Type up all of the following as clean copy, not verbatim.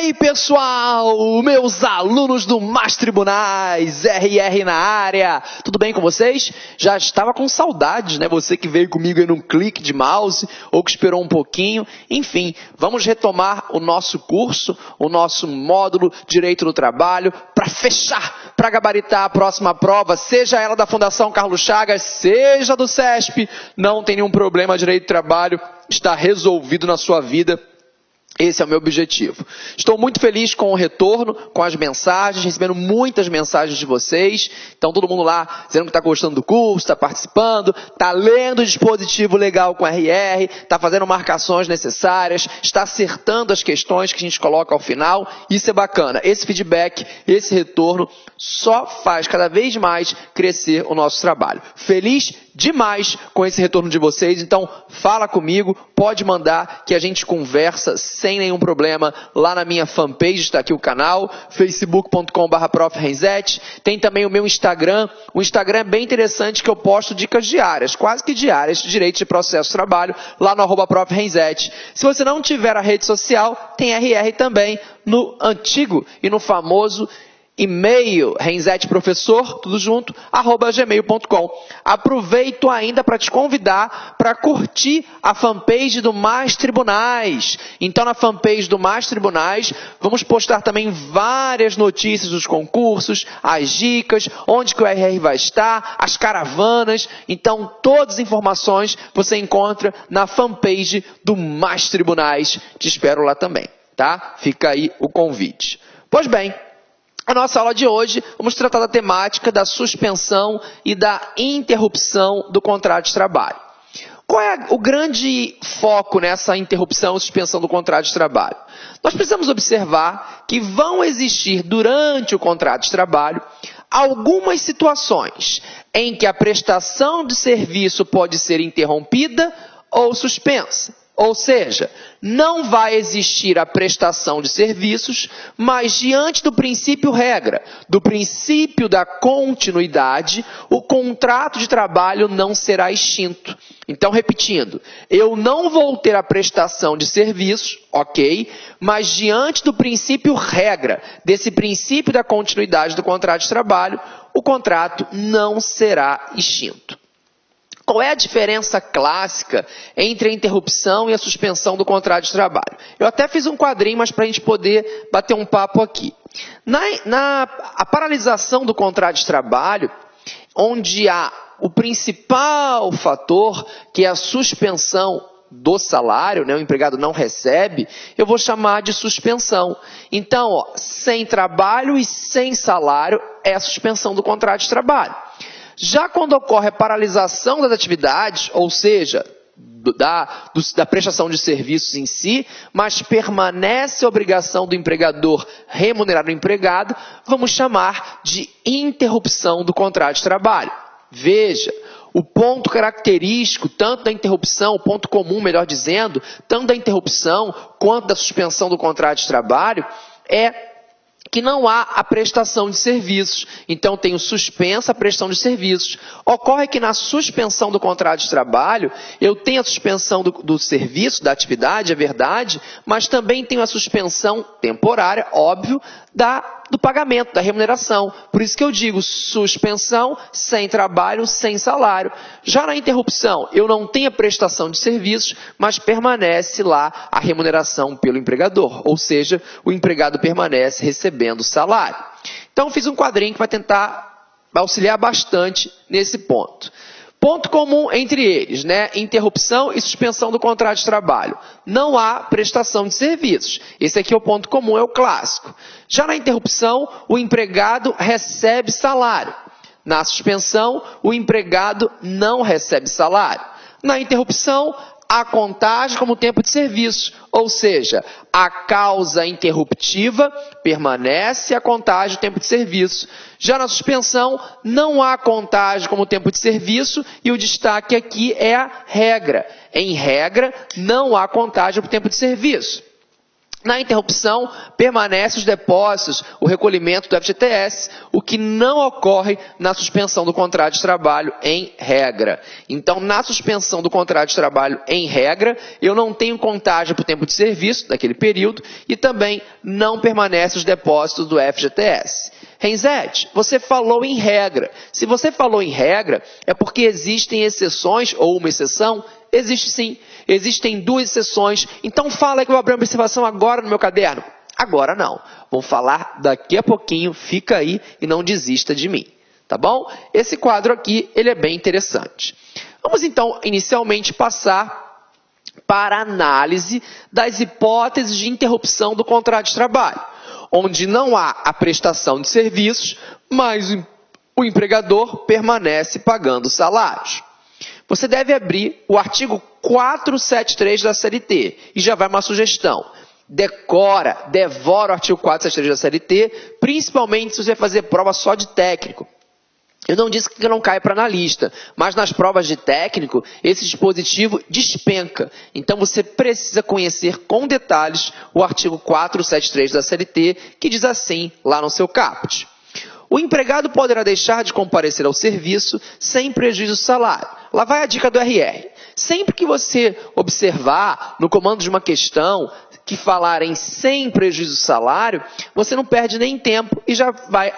aí, pessoal, meus alunos do Mais Tribunais, RR na área, tudo bem com vocês? Já estava com saudades, né? Você que veio comigo aí num clique de mouse ou que esperou um pouquinho. Enfim, vamos retomar o nosso curso, o nosso módulo Direito do Trabalho, para fechar, para gabaritar a próxima prova, seja ela da Fundação Carlos Chagas, seja do CESP, não tem nenhum problema, Direito do Trabalho está resolvido na sua vida. Esse é o meu objetivo. Estou muito feliz com o retorno, com as mensagens, recebendo muitas mensagens de vocês. Então, todo mundo lá dizendo que está gostando do curso, está participando, está lendo o dispositivo legal com RR, está fazendo marcações necessárias, está acertando as questões que a gente coloca ao final. Isso é bacana. Esse feedback, esse retorno só faz cada vez mais crescer o nosso trabalho. Feliz demais com esse retorno de vocês. Então, fala comigo, pode mandar que a gente conversa sem nenhum problema lá na minha fanpage, está aqui o canal, facebook.com/profrenzete. Tem também o meu Instagram. O Instagram é bem interessante que eu posto dicas diárias, quase que diárias, de direito de processo de trabalho, lá no @profrenzete. Se você não tiver a rede social, tem RR também no antigo e no famoso e-mail, renzeteprofessor, tudo junto, @gmail.com. Aproveito ainda para te convidar para curtir a fanpage do Mais Tribunais. Então, na fanpage do Mais Tribunais, vamos postar também várias notícias dos concursos, as dicas, onde que o RR vai estar, as caravanas. Então, todas as informações você encontra na fanpage do Mais Tribunais. Te espero lá também, tá? Fica aí o convite. Pois bem, a nossa aula de hoje, vamos tratar da temática da suspensão e da interrupção do contrato de trabalho. Qual é o grande foco nessa interrupção e suspensão do contrato de trabalho? Nós precisamos observar que vão existir durante o contrato de trabalho algumas situações em que a prestação de serviço pode ser interrompida ou suspensa. Ou seja, não vai existir a prestação de serviços, mas diante do princípio regra, do princípio da continuidade, o contrato de trabalho não será extinto. Então, repetindo, eu não vou ter a prestação de serviços, ok, mas diante do princípio regra, desse princípio da continuidade do contrato de trabalho, o contrato não será extinto. Qual é a diferença clássica entre a interrupção e a suspensão do contrato de trabalho? Eu até fiz um quadrinho, mas para a gente poder bater um papo aqui. A paralisação do contrato de trabalho, onde há o principal fator, que é a suspensão do salário, né, o empregado não recebe, eu vou chamar de suspensão. Então, sem trabalho e sem salário é a suspensão do contrato de trabalho. Já quando ocorre a paralisação das atividades, ou seja, da prestação de serviços em si, mas permanece a obrigação do empregador remunerar o empregado, vamos chamar de interrupção do contrato de trabalho. Veja, o ponto característico, tanto da interrupção, o ponto comum, melhor dizendo, tanto da interrupção quanto da suspensão do contrato de trabalho, é que não há a prestação de serviços. Então, tenho suspensa a prestação de serviços. Ocorre que na suspensão do contrato de trabalho, eu tenho a suspensão do serviço, da atividade, é verdade, mas também tenho a suspensão temporária, óbvio, do pagamento, da remuneração. Por isso que eu digo suspensão, sem trabalho, sem salário. Já na interrupção, eu não tenho a prestação de serviços, mas permanece lá a remuneração pelo empregador. Ou seja, o empregado permanece recebendo salário. Então, fiz um quadrinho que vai tentar auxiliar bastante nesse ponto. Ponto comum entre eles, né? Interrupção e suspensão do contrato de trabalho. Não há prestação de serviços. Esse aqui é o ponto comum, é o clássico. Já na interrupção, o empregado recebe salário. Na suspensão, o empregado não recebe salário. Na interrupção, a contagem como tempo de serviço, ou seja, a causa interruptiva permanece a contagem do tempo de serviço. Já na suspensão, não há contagem como tempo de serviço e o destaque aqui é a regra. Em regra, não há contagem por tempo de serviço. Na interrupção, permanece os depósitos, o recolhimento do FGTS, o que não ocorre na suspensão do contrato de trabalho em regra. Então, na suspensão do contrato de trabalho em regra, eu não tenho contagem para o tempo de serviço daquele período e também não permanece os depósitos do FGTS. Renzetti, você falou em regra. Se você falou em regra, é porque existem exceções ou uma exceção? Existe sim. Existem 2 exceções. Então fala que eu vou abrir uma observação agora no meu caderno. Agora não. Vou falar daqui a pouquinho. Fica aí e não desista de mim. Tá bom? Esse quadro aqui, ele é bem interessante. Vamos então, inicialmente, passar para a análise das hipóteses de interrupção do contrato de trabalho, onde não há a prestação de serviços, mas o empregador permanece pagando salários. Você deve abrir o artigo 473 da CLT e já vai uma sugestão. Devora o artigo 473 da CLT, principalmente se você vai fazer prova só de técnico. Eu não disse que não cai para analista, mas nas provas de técnico, esse dispositivo despenca. Então você precisa conhecer com detalhes o artigo 473 da CLT, que diz assim lá no seu caput. O empregado poderá deixar de comparecer ao serviço sem prejuízo do salário. Lá vai a dica do RR. Sempre que você observar no comando de uma questão que falar em sem prejuízo do salário, você não perde nem tempo e já vai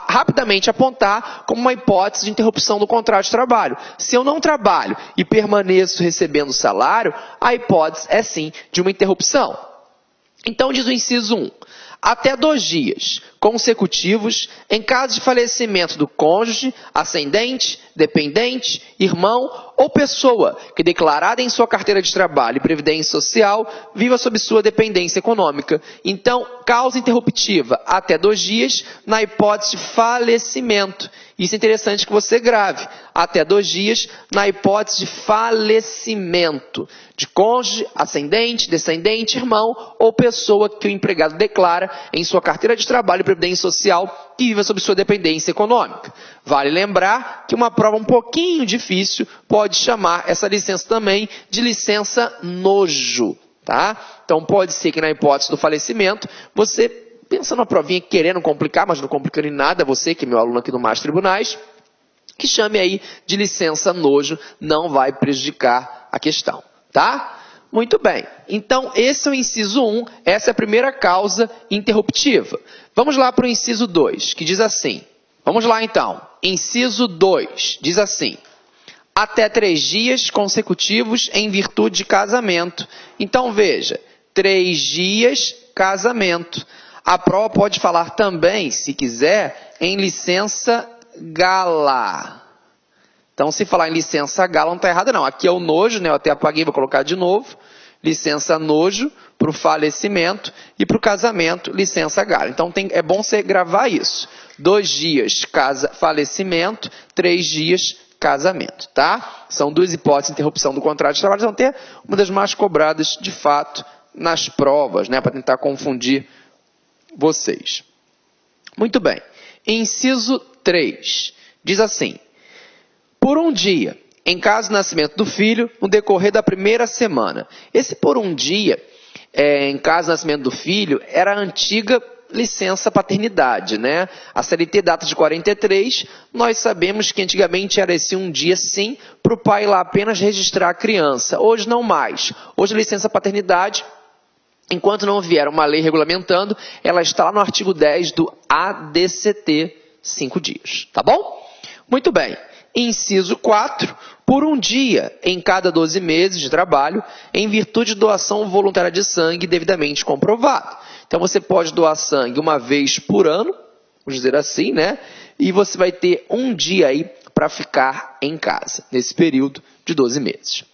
rapidamente apontar como uma hipótese de interrupção do contrato de trabalho. Se eu não trabalho e permaneço recebendo salário, a hipótese é sim de uma interrupção. Então diz o inciso 1. Até 2 dias consecutivos, em caso de falecimento do cônjuge, ascendente, dependente, irmão ou pessoa que, declarada em sua carteira de trabalho e previdência social, viva sob sua dependência econômica. Então, causa interruptiva até 2 dias na hipótese de falecimento. Isso é interessante que você grave. Até 2 dias na hipótese de falecimento de cônjuge, ascendente, descendente, irmão ou pessoa que o empregado declara em sua carteira de trabalho e previdência social que viva sob sua dependência econômica. Vale lembrar que uma prova um pouquinho difícil pode chamar essa licença também de licença nojo, tá? Então pode ser que na hipótese do falecimento você pensa numa provinha querendo complicar, mas não complicando em nada, você que é meu aluno aqui do Mais Tribunais, que chame aí de licença nojo, não vai prejudicar a questão, tá? Muito bem. Então, esse é o inciso 1, essa é a primeira causa interruptiva. Vamos lá para o inciso 2, que diz assim. Vamos lá então. Inciso 2, diz assim. Até 3 dias consecutivos em virtude de casamento. Então, veja, 3 dias, casamento. A prova pode falar também, se quiser, em licença gala. Então, se falar em licença gala, não está errado não. Aqui é o nojo, né? Eu até apaguei, vou colocar de novo. Licença nojo para o falecimento e para o casamento, licença gala. Então, é bom você gravar isso. 2 dias, falecimento, 3 dias, casamento, tá? São 2 hipóteses de interrupção do contrato de trabalho. Vão ter uma das mais cobradas, de fato, nas provas, né? Para tentar confundir vocês. Muito bem. Inciso 3. Diz assim. Por 1 dia, em caso de nascimento do filho, no decorrer da primeira semana. Esse por 1 dia, em caso de nascimento do filho, era a antiga licença paternidade, né? A CLT data de 43, nós sabemos que antigamente era esse 1 dia sim, para o pai lá apenas registrar a criança. Hoje não mais. Hoje a licença paternidade, enquanto não vier uma lei regulamentando, ela está lá no artigo 10 do ADCT, 5 dias. Tá bom? Muito bem. Inciso 4, por 1 dia em cada 12 meses de trabalho, em virtude de doação voluntária de sangue devidamente comprovado. Então, você pode doar sangue uma vez por ano, vamos dizer assim, né? E você vai ter 1 dia aí para ficar em casa, nesse período de 12 meses.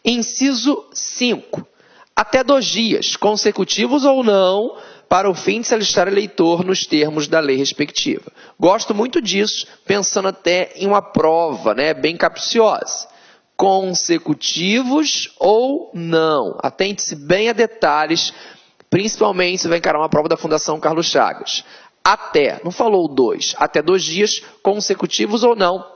Inciso 5, até 2 dias, consecutivos ou não, para o fim de se alistar eleitor nos termos da lei respectiva. Gosto muito disso, pensando até em uma prova, né, bem capciosa. Consecutivos ou não. Atente-se bem a detalhes, principalmente se vai encarar uma prova da Fundação Carlos Chagas. Até, não falou 2, até 2 dias consecutivos ou não,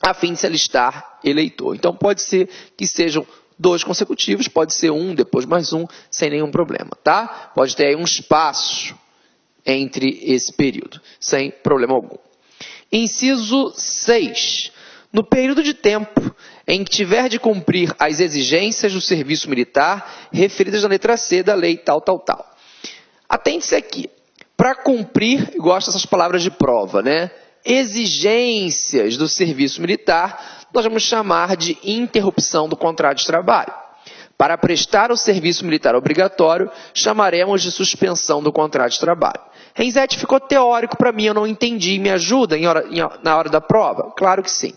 a fim de se alistar eleitor. Então pode ser que sejam 2 consecutivos, pode ser um, depois mais um, sem nenhum problema, tá? Pode ter aí um espaço entre esse período, sem problema algum. Inciso 6. No período de tempo em que tiver de cumprir as exigências do serviço militar referidas na letra C da lei tal. Atente-se aqui. Para cumprir, eu gosto dessas palavras de prova, né? Exigências do serviço militar, nós vamos chamar de interrupção do contrato de trabalho. Para prestar o serviço militar obrigatório, chamaremos de suspensão do contrato de trabalho. Renzetti, ficou teórico para mim, eu não entendi. Me ajuda na hora da prova? Claro que sim.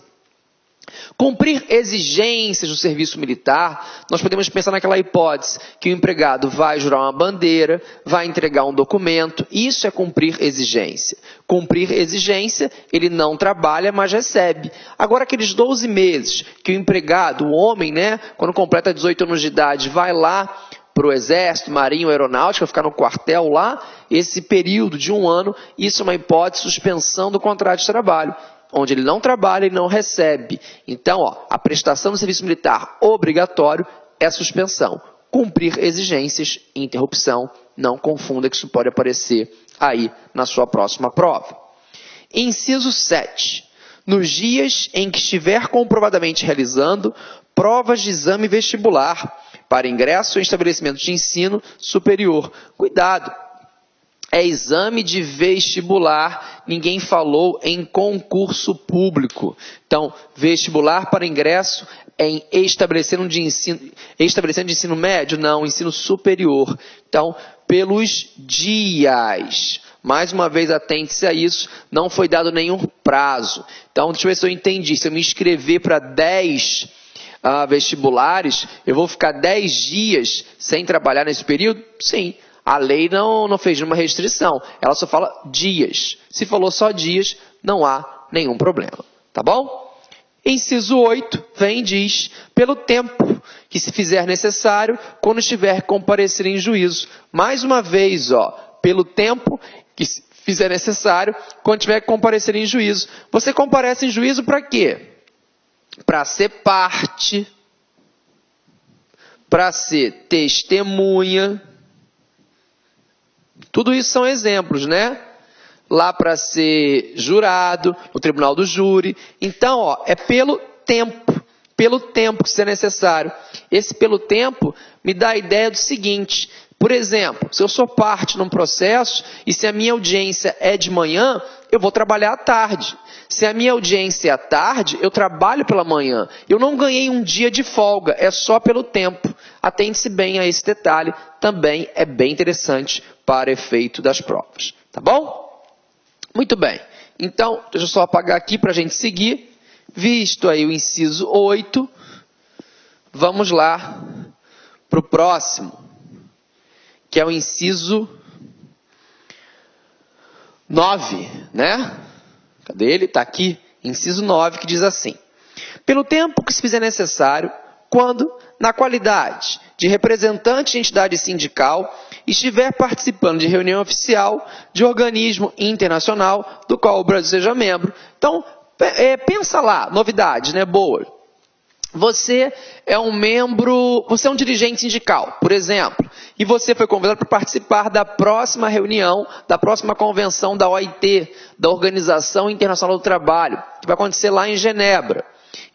Cumprir exigências do serviço militar, nós podemos pensar naquela hipótese que o empregado vai jurar uma bandeira, vai entregar um documento, isso é cumprir exigência. Cumprir exigência, ele não trabalha, mas recebe. Agora, aqueles 12 meses que o empregado, o homem, né, quando completa 18 anos de idade, vai lá para o Exército, Marinha ou Aeronáutica, ficar no quartel lá, esse período de 1 ano, isso é uma hipótese de suspensão do contrato de trabalho, onde ele não trabalha e não recebe. Então, a prestação do serviço militar obrigatório é suspensão. Cumprir exigências, interrupção, não confunda que isso pode aparecer aí na sua próxima prova. Inciso 7. Nos dias em que estiver comprovadamente realizando provas de exame vestibular para ingresso em estabelecimento de ensino superior. Cuidado! É exame de vestibular, ninguém falou em concurso público. Então, vestibular para ingresso em estabelecimento de ensino médio? Não, ensino superior. Então, pelos dias. Mais uma vez, atente-se a isso, não foi dado nenhum prazo. Então, deixa eu ver se eu entendi. Se eu me inscrever para 10 vestibulares, eu vou ficar 10 dias sem trabalhar nesse período? Sim. A lei não fez nenhuma restrição, ela só fala dias. Se falou só dias, não há nenhum problema, tá bom? Inciso 8, vem e diz, pelo tempo que se fizer necessário, quando estiver que comparecer em juízo. Mais uma vez, pelo tempo que se fizer necessário, quando tiver que comparecer em juízo. Você comparece em juízo para quê? Para ser parte, para ser testemunha. Tudo isso são exemplos, né? Lá para ser jurado, no tribunal do júri. Então, é pelo tempo que isso é necessário. Esse pelo tempo me dá a ideia do seguinte, por exemplo, se eu sou parte num processo e se a minha audiência é de manhã, eu vou trabalhar à tarde. Se a minha audiência é à tarde, eu trabalho pela manhã. Eu não ganhei um dia de folga, é só pelo tempo. Atente-se bem a esse detalhe, também é bem interessante para efeito das provas. Tá bom? Muito bem. Então, deixa eu só apagar aqui para a gente seguir. Visto aí o inciso 8, vamos lá para o próximo, que é o inciso 9, né? Cadê ele? Está aqui, inciso 9, que diz assim. Pelo tempo que se fizer necessário, quando, na qualidade de representante de entidade sindical, estiver participando de reunião oficial de organismo internacional do qual o Brasil seja membro. Então, pensa lá, novidade, né? Boa. Você é um membro, você é um dirigente sindical, por exemplo, e você foi convidado para participar da próxima reunião, da próxima convenção da OIT, da Organização Internacional do Trabalho, que vai acontecer lá em Genebra.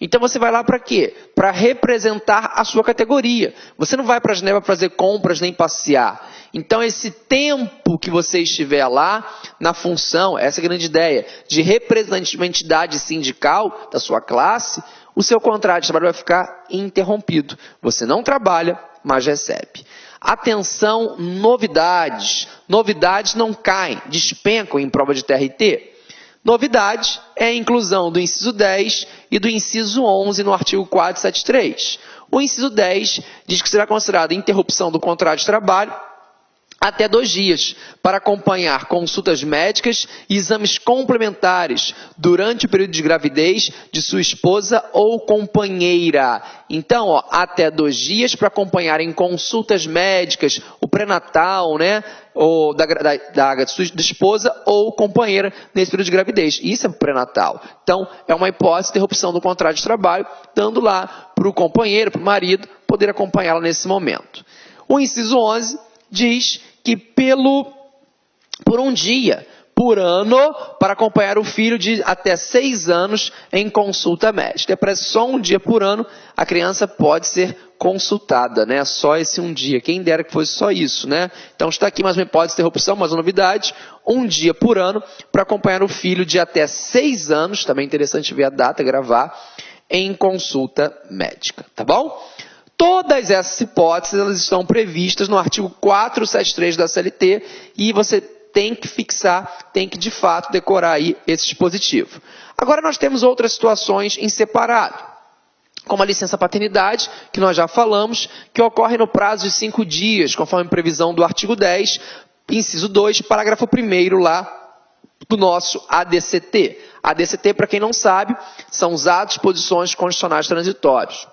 Então você vai lá para quê? Para representar a sua categoria. Você não vai para Genebra fazer compras nem passear. Então esse tempo que você estiver lá, na função, essa é a grande ideia, de representante de uma entidade sindical da sua classe, o seu contrato de trabalho vai ficar interrompido. Você não trabalha, mas recebe. Atenção, novidades. Novidades não caem, despencam em prova de TRT. Novidade é a inclusão do inciso 10 e do inciso 11 no artigo 473. O inciso 10 diz que será considerada interrupção do contrato de trabalho até 2 dias, para acompanhar consultas médicas e exames complementares durante o período de gravidez de sua esposa ou companheira. Então, até 2 dias para acompanhar em consultas médicas, o pré-natal, né? Ou da sua esposa ou companheira nesse período de gravidez. Isso é pré-natal. Então, é uma hipótese de interrupção do contrato de trabalho, dando lá para o companheiro, para o marido, poder acompanhá-la nesse momento. O inciso 11 diz que por um dia por ano para acompanhar o filho de até 6 anos em consulta médica. É só um dia por ano a criança pode ser consultada, né? Só esse um dia. Quem dera que fosse só isso, né? Então está aqui mais uma hipótese de interrupção, mais uma novidade. Um dia por ano para acompanhar o filho de até 6 anos, também interessante ver a data, gravar, em consulta médica, tá bom? Todas essas hipóteses elas estão previstas no artigo 473 da CLT e você tem que fixar, tem que de fato decorar aí esse dispositivo. Agora nós temos outras situações em separado, como a licença paternidade, que nós já falamos, que ocorre no prazo de 5 dias, conforme previsão do artigo 10, inciso 2, parágrafo 1º lá do nosso ADCT. ADCT, para quem não sabe, são os atos de disposições constitucionais transitórios.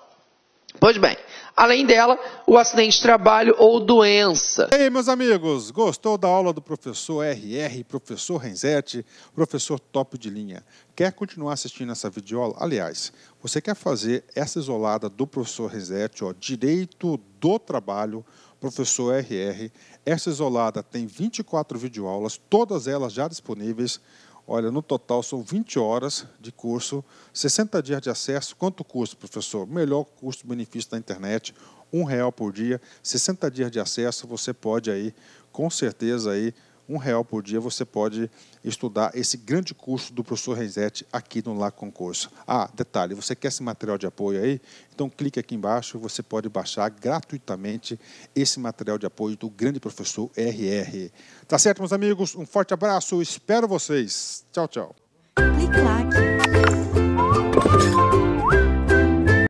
Pois bem, além dela, o acidente de trabalho ou doença. E aí, meus amigos, gostou da aula do professor RR, professor Renzetti, professor top de linha? Quer continuar assistindo essa videoaula? Aliás, você quer fazer essa isolada do professor Renzetti, Direito do Trabalho, professor RR. Essa isolada tem 24 videoaulas, todas elas já disponíveis. Olha, no total são 20 horas de curso, 60 dias de acesso. Quanto custa, professor? Melhor custo-benefício da internet, R$1 por dia, 60 dias de acesso. Você pode aí, com certeza aí, R$1 por dia, você pode estudar esse grande curso do professor Renzetti aqui no Lá Concurso. Ah, detalhe, você quer esse material de apoio aí? Então clique aqui embaixo, você pode baixar gratuitamente esse material de apoio do grande professor RR. Tá certo, meus amigos? Um forte abraço, espero vocês. Tchau, tchau. Clique lá.